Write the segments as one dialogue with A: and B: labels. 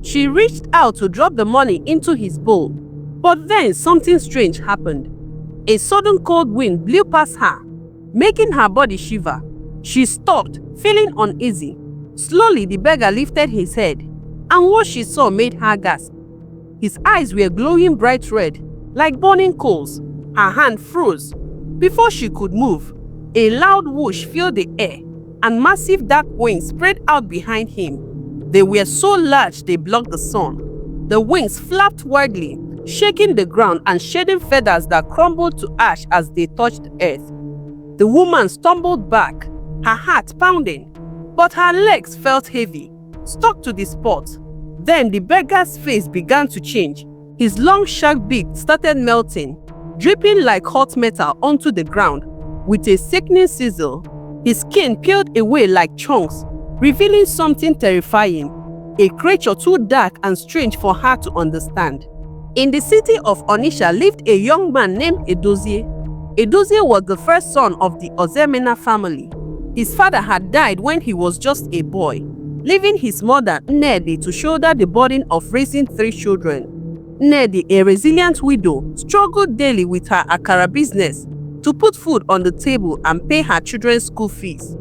A: She reached out to drop the money into his bowl, but then something strange happened. A sudden cold wind blew past her, making her body shiver. She stopped, feeling uneasy. Slowly, the beggar lifted his head, and what she saw made her gasp. His eyes were glowing bright red, like burning coals. Her hand froze. Before she could move, a loud whoosh filled the air, and massive dark wings spread out behind him. They were so large they blocked the sun. The wings flapped wildly, shaking the ground and shedding feathers that crumbled to ash as they touched the earth. The woman stumbled back, her heart pounding, but her legs felt heavy, stuck to the spot. Then the beggar's face began to change. His long sharp beak started melting, dripping like hot metal onto the ground. With a sickening sizzle, his skin peeled away like chunks, revealing something terrifying, a creature too dark and strange for her to understand. In the city of Onitsha lived a young man named Edozie. Edozie was the first son of the Ozemena family. His father had died when he was just a boy, leaving his mother, Nnedi, to shoulder the burden of raising 3 children. Nnedi, a resilient widow, struggled daily with her akara business to put food on the table and pay her children's school fees.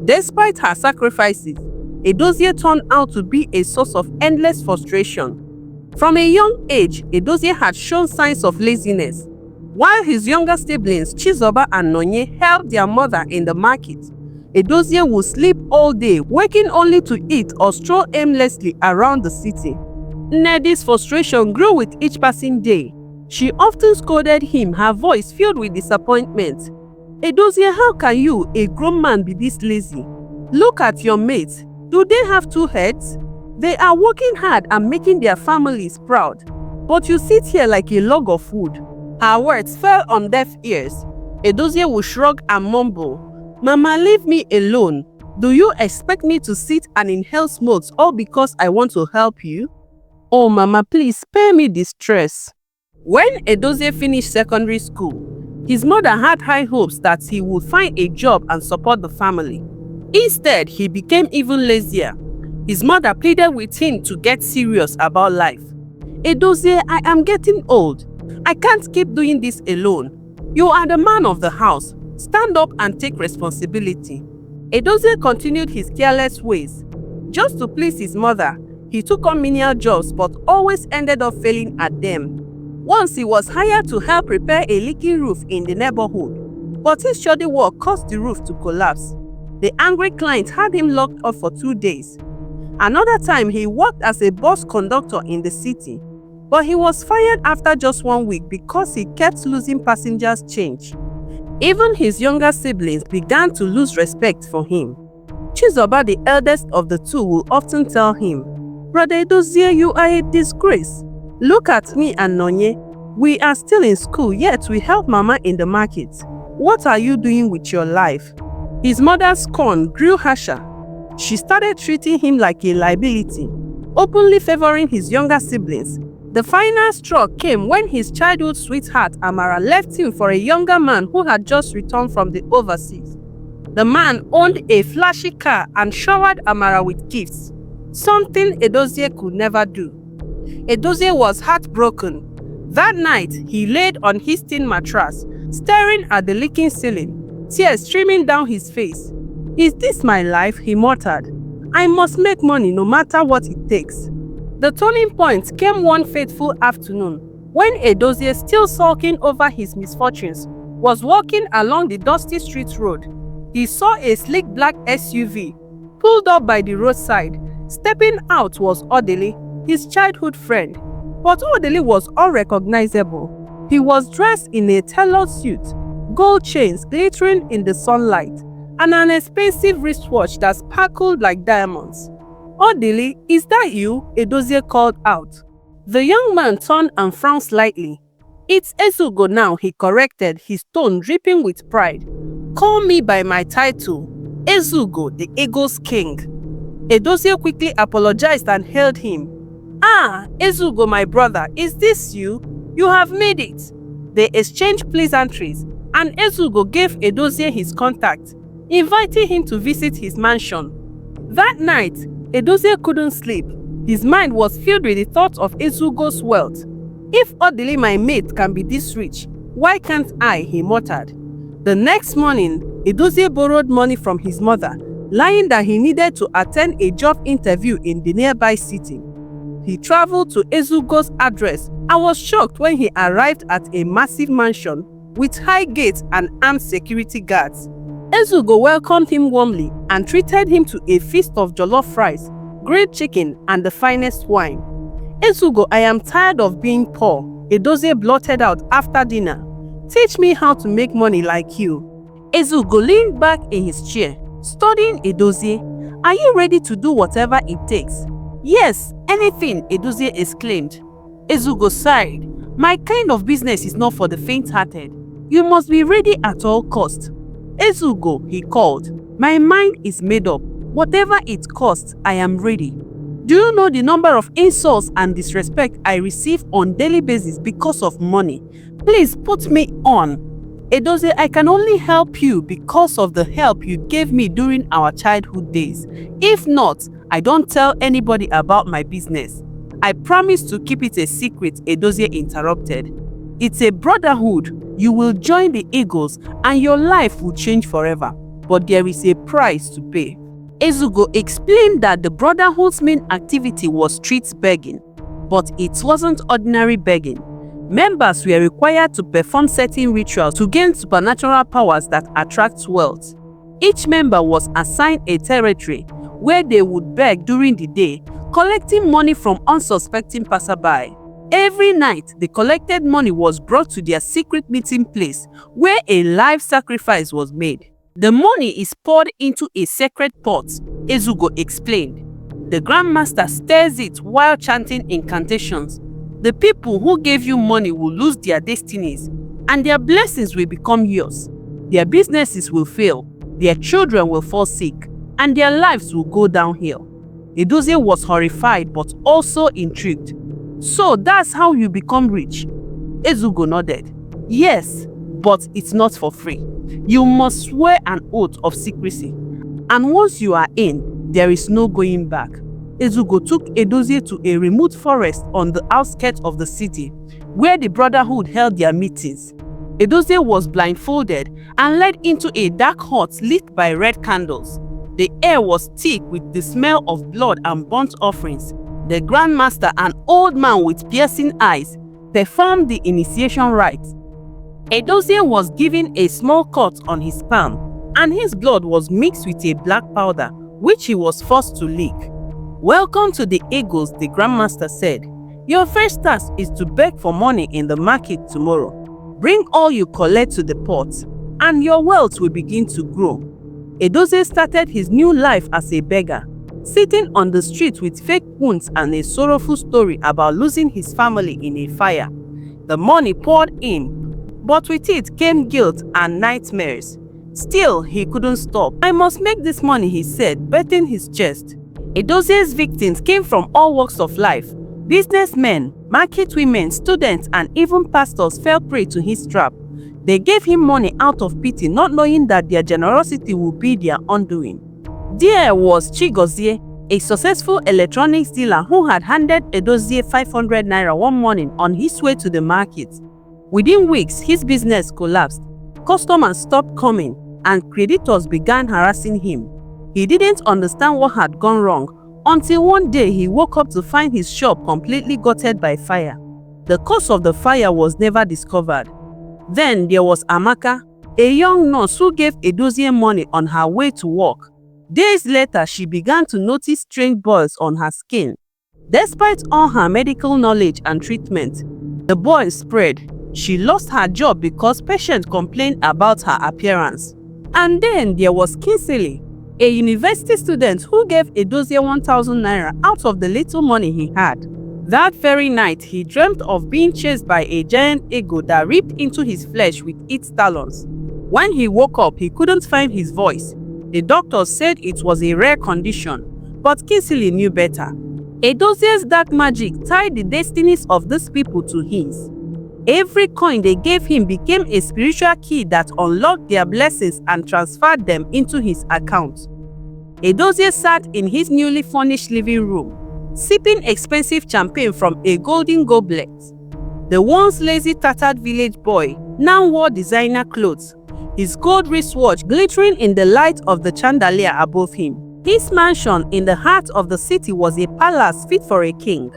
A: Despite her sacrifices, Edozie turned out to be a source of endless frustration. From a young age, Edozie had shown signs of laziness. While his younger siblings, Chizoba and Nonye, helped their mother in the market, Edozie would sleep all day, waking only to eat or stroll aimlessly around the city. Nnedi's frustration grew with each passing day. She often scolded him, her voice filled with disappointment. Edozie, how can you, a grown man, be this lazy? Look at your mates. Do they have 2 heads? They are working hard and making their families proud. But you sit here like a log of wood. Her words fell on deaf ears. Edozie would shrug and mumble, Mama, leave me alone. Do you expect me to sit and inhale smokes all because I want to help you? Oh, Mama, please spare me this stress. When Edozie finished secondary school, his mother had high hopes that he would find a job and support the family. Instead, he became even lazier. His mother pleaded with him to get serious about life. Edozie, I am getting old. I can't keep doing this alone. You are the man of the house. Stand up and take responsibility. Edozie continued his careless ways. Just to please his mother, he took on menial jobs but always ended up failing at them. Once he was hired to help repair a leaking roof in the neighborhood, but his shoddy work caused the roof to collapse. The angry client had him locked up for 2 days. Another time, he worked as a bus conductor in the city, but he was fired after just 1 week because he kept losing passengers' change. Even his younger siblings began to lose respect for him. Chizoba, the eldest of the 2, will often tell him, Brother Edozie, you are a disgrace. Look at me and Nonye. We are still in school, yet we help Mama in the market. What are you doing with your life? His mother's scorn grew harsher. She started treating him like a liability, openly favoring his younger siblings. The final straw came when his childhood sweetheart Amara left him for a younger man who had just returned from the overseas. The man owned a flashy car and showered Amara with gifts, something Edozie could never do. Edozie was heartbroken. That night, he laid on his tin mattress, staring at the leaking ceiling, tears streaming down his face. Is this my life? He muttered. I must make money no matter what it takes. The turning point came one fateful afternoon when Edozie, still sulking over his misfortunes, was walking along the dusty street road. He saw a sleek black SUV pulled up by the roadside. Stepping out was Odele, his childhood friend. But Odele was unrecognizable. He was dressed in a tailored suit, gold chains glittering in the sunlight, and an expensive wristwatch that sparkled like diamonds. Odele, is that you? Edozie called out. The young man turned and frowned slightly. It's Ezugo now, he corrected, his tone dripping with pride. Call me by my title, Ezugo, the Eagle's King. Edozie quickly apologized and hailed him. Ah, Ezugo, my brother, is this you? You have made it. They exchanged pleasantries, and Ezugo gave Edozie his contact, inviting him to visit his mansion. That night, Edozie couldn't sleep. His mind was filled with the thought of Ezugo's wealth. If Odili, my mate, can be this rich, why can't I? He muttered. The next morning, Edozie borrowed money from his mother, lying that he needed to attend a job interview in the nearby city. He traveled to Ezugo's address and was shocked when he arrived at a massive mansion with high gates and armed security guards. Ezugo welcomed him warmly and treated him to a feast of jollof rice, grilled chicken, and the finest wine. Ezugo, I am tired of being poor, Edozie blurted out after dinner. Teach me how to make money like you. Ezugo leaned back in his chair, studying Edozie. Are you ready to do whatever it takes? Yes, anything, Edozie exclaimed. Ezugo sighed. My kind of business is not for the faint-hearted. You must be ready at all costs. Ezugo, he called. My mind is made up. Whatever it costs, I am ready. Do you know the number of insults and disrespect I receive on daily basis because of money? Please put me on. Edozie, I can only help you because of the help you gave me during our childhood days. If not, I don't tell anybody about my business. I promise to keep it a secret, Edozie interrupted. It's a brotherhood. You will join the Eagles and your life will change forever. But there is a price to pay. Ezugo explained that the brotherhood's main activity was street begging, but it wasn't ordinary begging. Members were required to perform certain rituals to gain supernatural powers that attract wealth. Each member was assigned a territory where they would beg during the day, collecting money from unsuspecting passerby. Every night, the collected money was brought to their secret meeting place where a live sacrifice was made. The money is poured into a sacred pot, Ezugo explained. The Grandmaster stirs it while chanting incantations. The people who gave you money will lose their destinies, and their blessings will become yours. Their businesses will fail, their children will fall sick, and their lives will go downhill. Edozie was horrified but also intrigued. So that's how you become rich? Ezugo nodded. Yes, but it's not for free. You must swear an oath of secrecy. And once you are in, there is no going back. Ezugo took Edozie to a remote forest on the outskirts of the city, where the Brotherhood held their meetings. Edozie was blindfolded and led into a dark hut lit by red candles. The air was thick with the smell of blood and burnt offerings. The Grandmaster, an old man with piercing eyes, performed the initiation rites. Edozie was given a small cut on his palm, and his blood was mixed with a black powder, which he was forced to lick. Welcome to the Eagles, the Grandmaster said. Your first task is to beg for money in the market tomorrow. Bring all you collect to the pot, and your wealth will begin to grow. Edozie started his new life as a beggar, sitting on the street with fake wounds and a sorrowful story about losing his family in a fire. The money poured in, but with it came guilt and nightmares. Still, he couldn't stop. I must make this money, he said, beating his chest. Edozie's victims came from all walks of life. Businessmen, market women, students, and even pastors fell prey to his trap. They gave him money out of pity, not knowing that their generosity would be their undoing. There was Chigozie, a successful electronics dealer who had handed Edozie 500 naira one morning on his way to the market. Within weeks, his business collapsed. Customers stopped coming, and creditors began harassing him. He didn't understand what had gone wrong until one day he woke up to find his shop completely gutted by fire. The cause of the fire was never discovered. Then there was Amaka, a young nurse who gave Edozie money on her way to work. Days later, she began to notice strange boils on her skin. Despite all her medical knowledge and treatment, the boils spread. She lost her job because patients complained about her appearance. And then there was Kinsley, a university student who gave Edozie 1,000 naira out of the little money he had. That very night, he dreamt of being chased by a giant eagle that ripped into his flesh with its talons. When he woke up, he couldn't find his voice. The doctors said it was a rare condition, but Kinsley knew better. Edozie's dark magic tied the destinies of these people to his. Every coin they gave him became a spiritual key that unlocked their blessings and transferred them into his account. Edozie sat in his newly furnished living room, sipping expensive champagne from a golden goblet. The once lazy tattered village boy now wore designer clothes, his gold wristwatch glittering in the light of the chandelier above him. His mansion in the heart of the city was a palace fit for a king,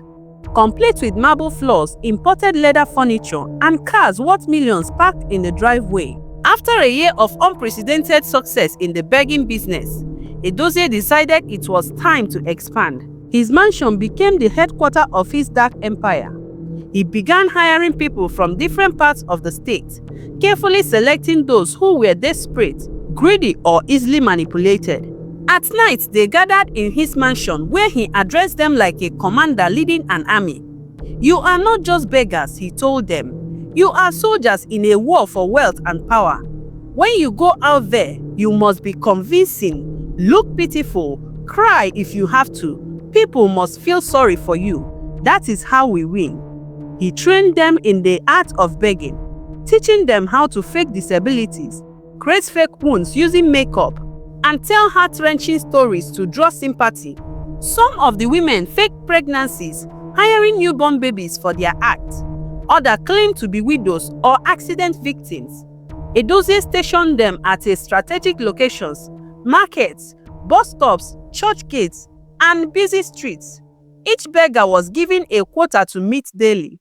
A: complete with marble floors, imported leather furniture, and cars worth millions parked in the driveway. After a year of unprecedented success in the begging business, Edozie decided it was time to expand. His mansion became the headquarters of his dark empire. He began hiring people from different parts of the state, carefully selecting those who were desperate, greedy, or easily manipulated. At night, they gathered in his mansion, where he addressed them like a commander leading an army. "You are not just beggars," he told them. "You are soldiers in a war for wealth and power. When you go out there, you must be convincing, look pitiful, cry if you have to. People must feel sorry for you. That is how we win." He trained them in the art of begging, teaching them how to fake disabilities, create fake wounds using makeup, and tell heart-wrenching stories to draw sympathy. Some of the women faked pregnancies, hiring newborn babies for their act. Others claimed to be widows or accident victims. Edozie stationed them at strategic locations, markets, bus stops, church gates, and busy streets. Each beggar was given a quota to meet daily,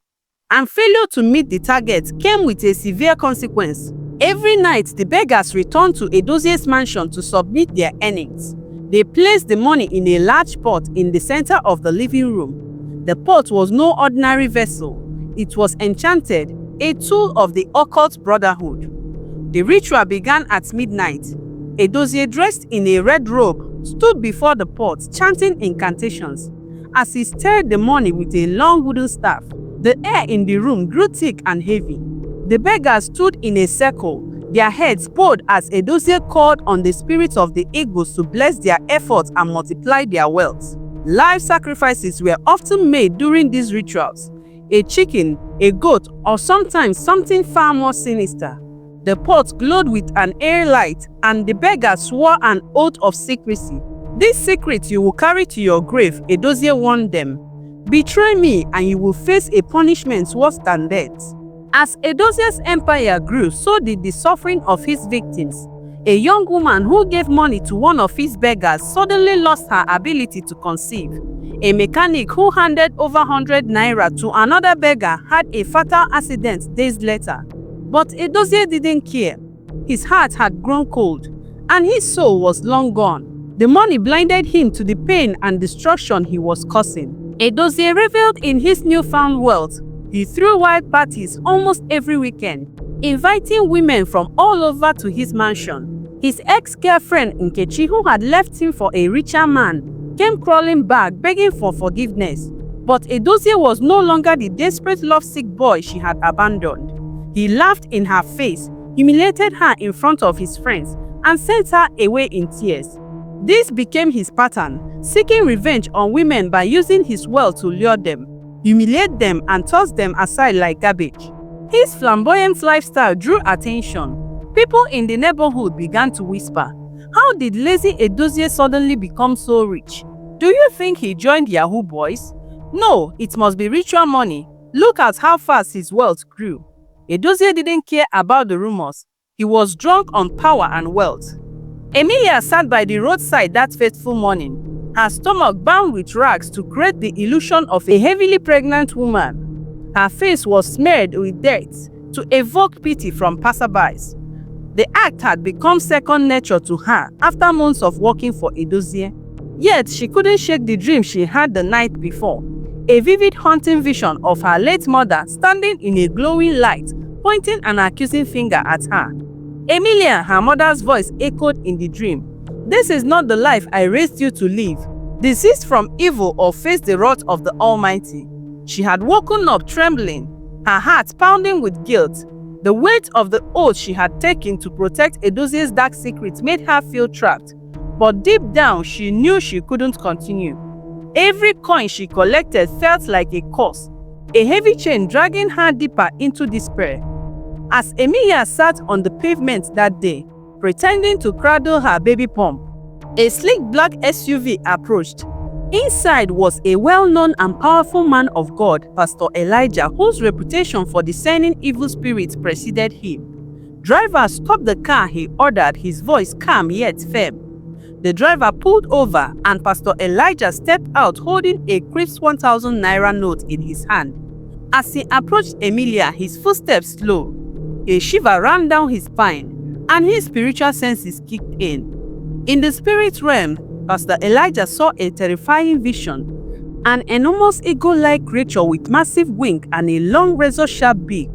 A: and failure to meet the target came with a severe consequence. Every night, the beggars returned to Edozie's mansion to submit their earnings. They placed the money in a large pot in the center of the living room. The pot was no ordinary vessel. It was enchanted, a tool of the occult brotherhood. The ritual began at midnight. Edozie, dressed in a red robe, stood before the pot, chanting incantations. As he stirred the money with a long wooden staff, the air in the room grew thick and heavy. The beggars stood in a circle, their heads bowed as Edozie called on the spirits of the eagles to bless their efforts and multiply their wealth. Live sacrifices were often made during these rituals: a chicken, a goat, or sometimes something far more sinister. The pot glowed with an air light, and the beggars swore an oath of secrecy. "This secret you will carry to your grave," Edozie warned them. "Betray me and you will face a punishment worse than death." As Edozie's empire grew, so did the suffering of his victims. A young woman who gave money to one of his beggars suddenly lost her ability to conceive. A mechanic who handed over 100 naira to another beggar had a fatal accident days later. But Edozie didn't care. His heart had grown cold, and his soul was long gone. The money blinded him to the pain and destruction he was causing. Edozie reveled in his newfound wealth. He threw wild parties almost every weekend, inviting women from all over to his mansion. His ex-girlfriend Nkechi, who had left him for a richer man, came crawling back begging for forgiveness. But Edozie was no longer the desperate lovesick boy she had abandoned. He laughed in her face, humiliated her in front of his friends, and sent her away in tears. This became his pattern, seeking revenge on women by using his wealth to lure them, humiliate them, and toss them aside like garbage. His flamboyant lifestyle drew attention. People in the neighborhood began to whisper, "How did lazy Edozie suddenly become so rich? Do you think he joined Yahoo Boys? No, it must be ritual money. Look at how fast his wealth grew." Edozie didn't care about the rumors. He was drunk on power and wealth. Emilia sat by the roadside that fateful morning, her stomach bound with rags to create the illusion of a heavily pregnant woman. Her face was smeared with dirt to evoke pity from passerbys. The act had become second nature to her after months of working for Edozie. Yet she couldn't shake the dream she had the night before, a vivid haunting vision of her late mother standing in a glowing light, pointing an accusing finger at her. "Emilia," her mother's voice echoed in the dream, "this is not the life I raised you to live. Desist from evil or face the wrath of the Almighty." She had woken up trembling, her heart pounding with guilt. The weight of the oath she had taken to protect Edozie's dark secret made her feel trapped. But deep down, she knew she couldn't continue. Every coin she collected felt like a curse, a heavy chain dragging her deeper into despair. As Emilia sat on the pavement that day, pretending to cradle her baby pump, a sleek black SUV approached. Inside was a well-known and powerful man of God, Pastor Elijah, whose reputation for discerning evil spirits preceded him. Driver stopped the car he ordered, his voice calm yet firm. The driver pulled over and Pastor Elijah stepped out holding a crisp 1,000 naira note in his hand. As he approached Emilia, his footsteps slowed. A shiver ran down his spine and his spiritual senses kicked in. In the spirit realm, Pastor Elijah saw a terrifying vision. An enormous eagle-like creature with massive wings and a long razor-sharp beak.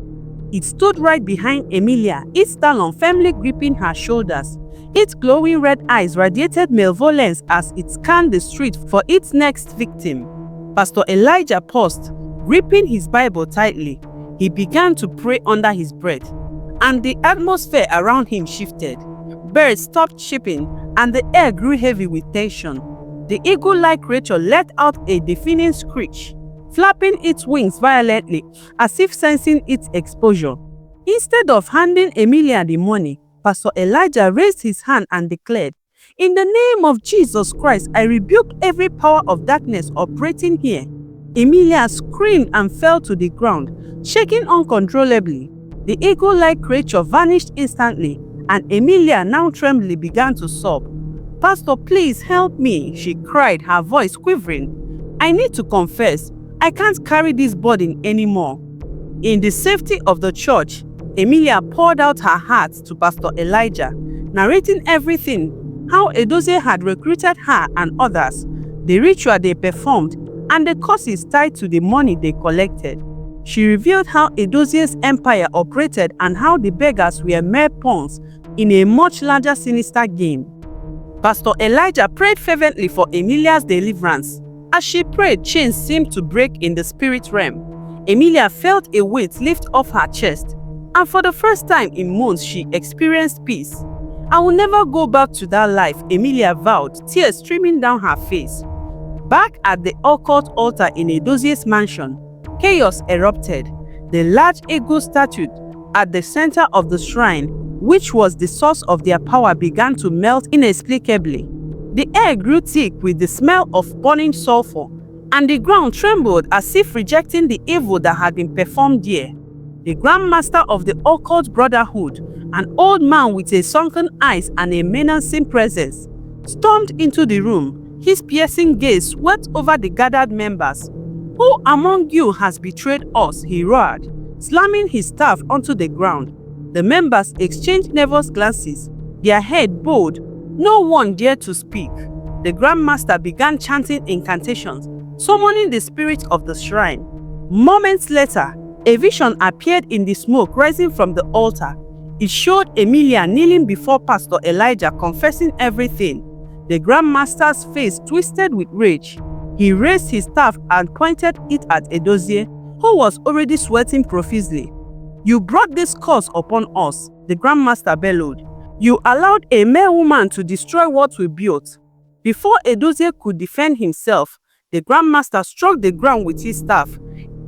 A: It stood right behind Emilia, its talon firmly gripping her shoulders. Its glowing red eyes radiated malevolence as it scanned the street for its next victim. Pastor Elijah paused, gripping his Bible tightly. He began to pray under his breath, and the atmosphere around him shifted. Birds stopped chirping, and the air grew heavy with tension. The eagle-like creature let out a deafening screech, flapping its wings violently as if sensing its exposure. Instead of handing Emilia the money, Pastor Elijah raised his hand and declared, "In the name of Jesus Christ, I rebuke every power of darkness operating here." Emilia screamed and fell to the ground, shaking uncontrollably. The eagle-like creature vanished instantly, and Emilia, now trembling, began to sob. "Pastor, please help me," she cried, her voice quivering. "I need to confess, I can't carry this burden anymore." In the safety of the church, Emilia poured out her heart to Pastor Elijah, narrating everything, how Edozie had recruited her and others, the ritual they performed, and the causes tied to the money they collected. She revealed how Edozie's empire operated and how the beggars were mere pawns in a much larger sinister game. Pastor Elijah prayed fervently for Emilia's deliverance. As she prayed, chains seemed to break in the spirit realm. Emilia felt a weight lift off her chest, and for the first time in months she experienced peace. "I will never go back to that life," Emilia vowed, tears streaming down her face. Back at the occult altar in Edozie's mansion, chaos erupted. The large eagle statue at the center of the shrine, which was the source of their power, began to melt inexplicably. The air grew thick with the smell of burning sulfur, and the ground trembled as if rejecting the evil that had been performed there. The Grand Master of the Occult Brotherhood, an old man with a sunken eyes and a menacing presence, stormed into the room. His piercing gaze swept over the gathered members. "Who among you has betrayed us?" he roared, slamming his staff onto the ground. The members exchanged nervous glances, their head bowed. No one dared to speak. The Grand Master began chanting incantations, summoning the spirit of the shrine. Moments later, a vision appeared in the smoke rising from the altar. It showed Emilia kneeling before Pastor Elijah, confessing everything. The Grand Master's face twisted with rage. He raised his staff and pointed it at Edozie, who was already sweating profusely. "You brought this curse upon us," the Grand Master bellowed. "You allowed a mere woman to destroy what we built." Before Edozie could defend himself, the Grand Master struck the ground with his staff.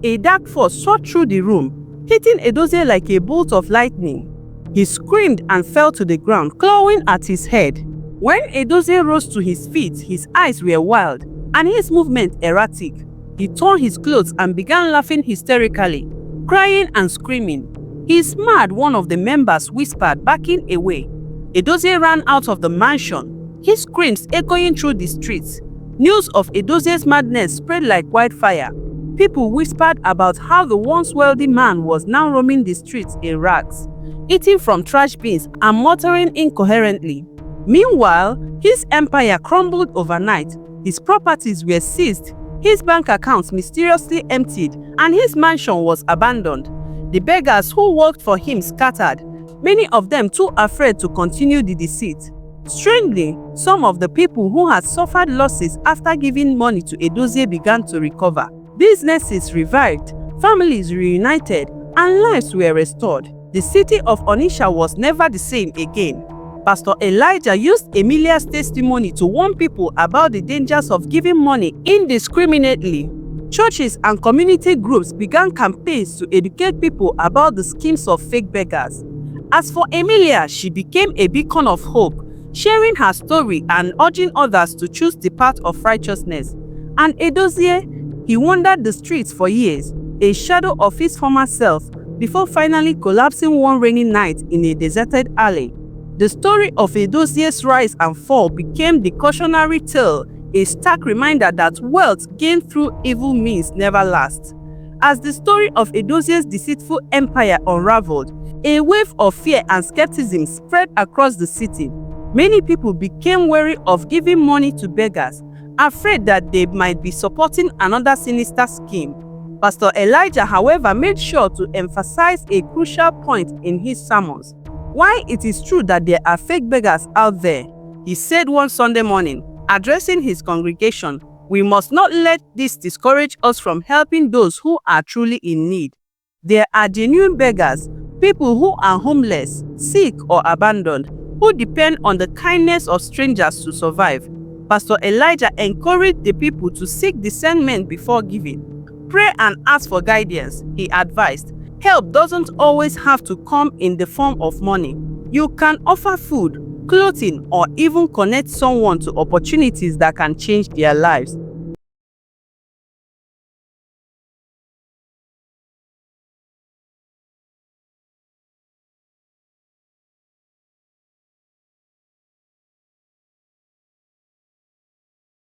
A: A dark force shot through the room, hitting Edozie like a bolt of lightning. He screamed and fell to the ground, clawing at his head. When Edozie rose to his feet, his eyes were wild and his movement erratic. He tore his clothes and began laughing hysterically, crying and screaming. "He's mad," one of the members whispered, backing away. Edozie ran out of the mansion, his screams echoing through the streets. News of Edozie's madness spread like wildfire. People whispered about how the once wealthy man was now roaming the streets in rags, eating from trash bins and muttering incoherently. Meanwhile, his empire crumbled overnight. His properties were seized, his bank accounts mysteriously emptied, and his mansion was abandoned. The beggars who worked for him scattered, many of them too afraid to continue the deceit. Strangely, some of the people who had suffered losses after giving money to Edozie began to recover. Businesses revived, families reunited, and lives were restored. The city of Onitsha was never the same again. Pastor Elijah used Emilia's testimony to warn people about the dangers of giving money indiscriminately. Churches and community groups began campaigns to educate people about the schemes of fake beggars. As for Emilia, she became a beacon of hope, sharing her story and urging others to choose the path of righteousness. And Edozie, he wandered the streets for years, a shadow of his former self, before finally collapsing one rainy night in a deserted alley. The story of Edozie's rise and fall became the cautionary tale, a stark reminder that wealth gained through evil means never lasts. As the story of Edozie's deceitful empire unraveled, a wave of fear and skepticism spread across the city. Many people became wary of giving money to beggars, afraid that they might be supporting another sinister scheme. Pastor Elijah, however, made sure to emphasize a crucial point in his sermons. While it is true that there are fake beggars out there, he said one Sunday morning, addressing his congregation, we must not let this discourage us from helping those who are truly in need. There are genuine beggars, people who are homeless, sick, or abandoned, who depend on the kindness of strangers to survive. Pastor Elijah encouraged the people to seek discernment before giving. Pray and ask for guidance, he advised. Help doesn't always have to come in the form of money. You can offer food, clothing, or even connect someone to opportunities that can change their lives.